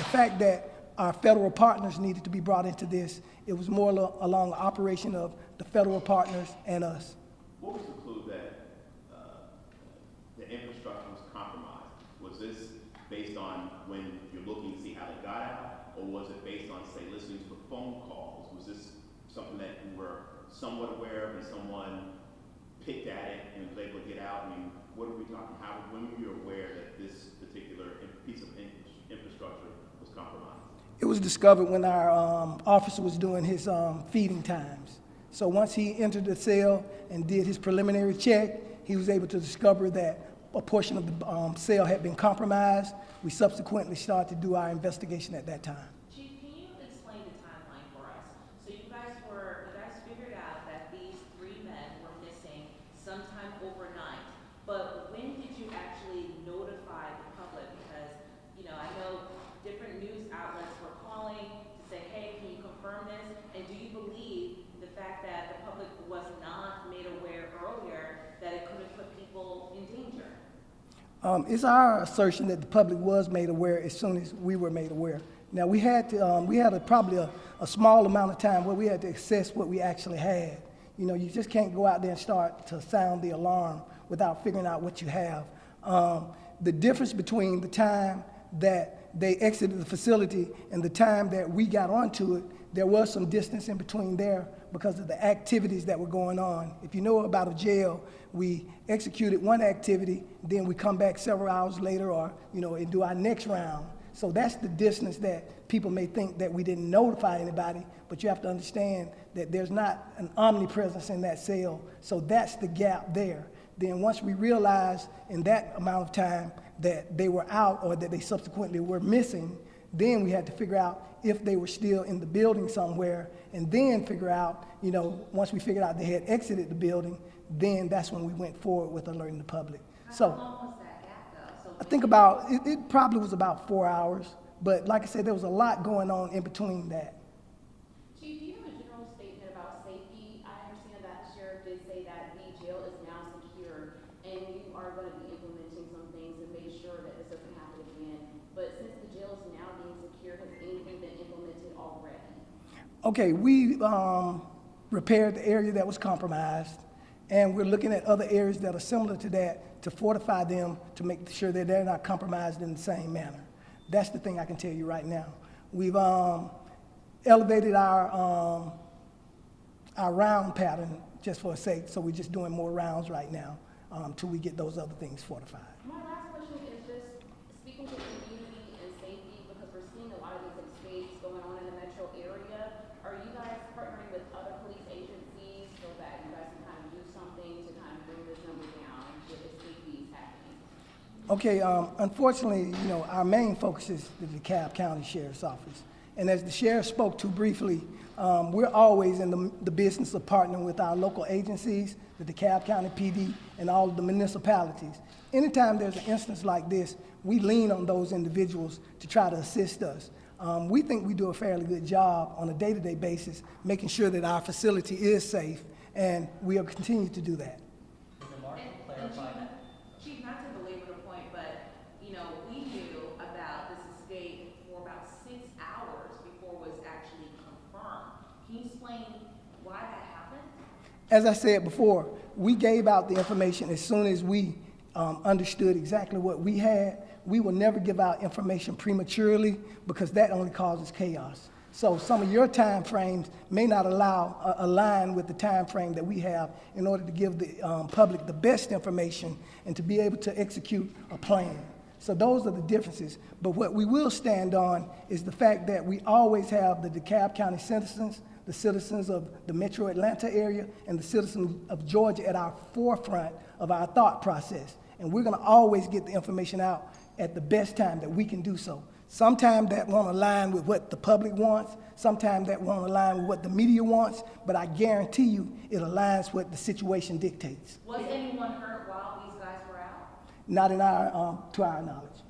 fact that our federal partners needed to be brought into this, it was more along the operation of the federal partners and us. What was the clue that the infrastructure was compromised? Was this based on when you're looking to see how they got out, or was it based on, say, listening to the phone calls? Was this something that you were somewhat aware of and someone picked at it and was able to get out? I mean, what are we talking? When were you aware that this particular piece of infrastructure was compromised? It was discovered when our officer was doing his feeding times. So once he entered the cell and did his preliminary check, he was able to discover that a portion of the cell had been compromised. We subsequently started to do our investigation at that time. Chief, can you explain the timeline for us? So you guys figured out that these 3 men were missing sometime overnight, but when did you actually notify the public? Because, I know different news outlets were calling to say, hey, can you confirm this? And do you believe the fact that the public was not made aware earlier that it could have put people in danger? It's our assertion that the public was made aware as soon as we were made aware. Now we had probably a small amount of time where we had to assess what we actually had. You just can't go out there and start to sound the alarm without figuring out what you have. The difference between the time that they exited the facility and the time that we got onto it, there was some distance in between there because of the activities that were going on. If you know about a jail, we executed one activity, then we come back several hours later or, and do our next round. So that's the distance that people may think that we didn't notify anybody, but you have to understand that there's not an omnipresence in that cell. So that's the gap there. Then once we realized in that amount of time that they were out or that they subsequently were missing, then we had to figure out if they were still in the building somewhere, and then figure out, once we figured out they had exited the building, then that's when we went forward with alerting the public. How long was that gap though? I think it probably was about 4 hours, but like I said, there was a lot going on in between that. Chief, do you have a general statement about safety? I understand that the sheriff did say that the jail is now secure, and you are going to be implementing some things to make sure that this doesn't happen again. But since the jail is now being secure, has anything been implemented already? Okay, we repaired the area that was compromised, and we're looking at other areas that are similar to that to fortify them to make sure that they're not compromised in the same manner. That's the thing I can tell you right now. We've elevated our round pattern just for a sake, so we're just doing more rounds right now till we get those other things fortified. My last question is just speaking to community and safety, because we're seeing a lot of these escapes going on in the metro area. Are you guys partnering with other police agencies so that you guys can kind of do something to kind of bring this number down with escapees happening? Okay, unfortunately, our main focus is the DeKalb County Sheriff's Office. And as the sheriff spoke to briefly, we're always in the business of partnering with our local agencies, the DeKalb County PD, and all of the municipalities. Anytime there's an instance like this, we lean on those individuals to try to assist us. We think we do a fairly good job on a day-to-day basis, making sure that our facility is safe, and we'll continue to do that. Chief, not to belabor the point, but we knew about this escape for about 6 hours before it was actually confirmed. Can you explain why that happened? As I said before, we gave out the information as soon as we understood exactly what we had. We will never give out information prematurely because that only causes chaos. So some of your time frames may not align with the time frame that we have in order to give the public the best information and to be able to execute a plan. So those are the differences. But what we will stand on is the fact that we always have the DeKalb County citizens, the citizens of the metro Atlanta area, and the citizens of Georgia at our forefront of our thought process. And we're gonna always get the information out at the best time that we can do so. Sometimes that won't align with what the public wants, sometimes that won't align with what the media wants, but I guarantee you it aligns with what the situation dictates. Was anyone hurt while these guys were out? Not in our, to our knowledge.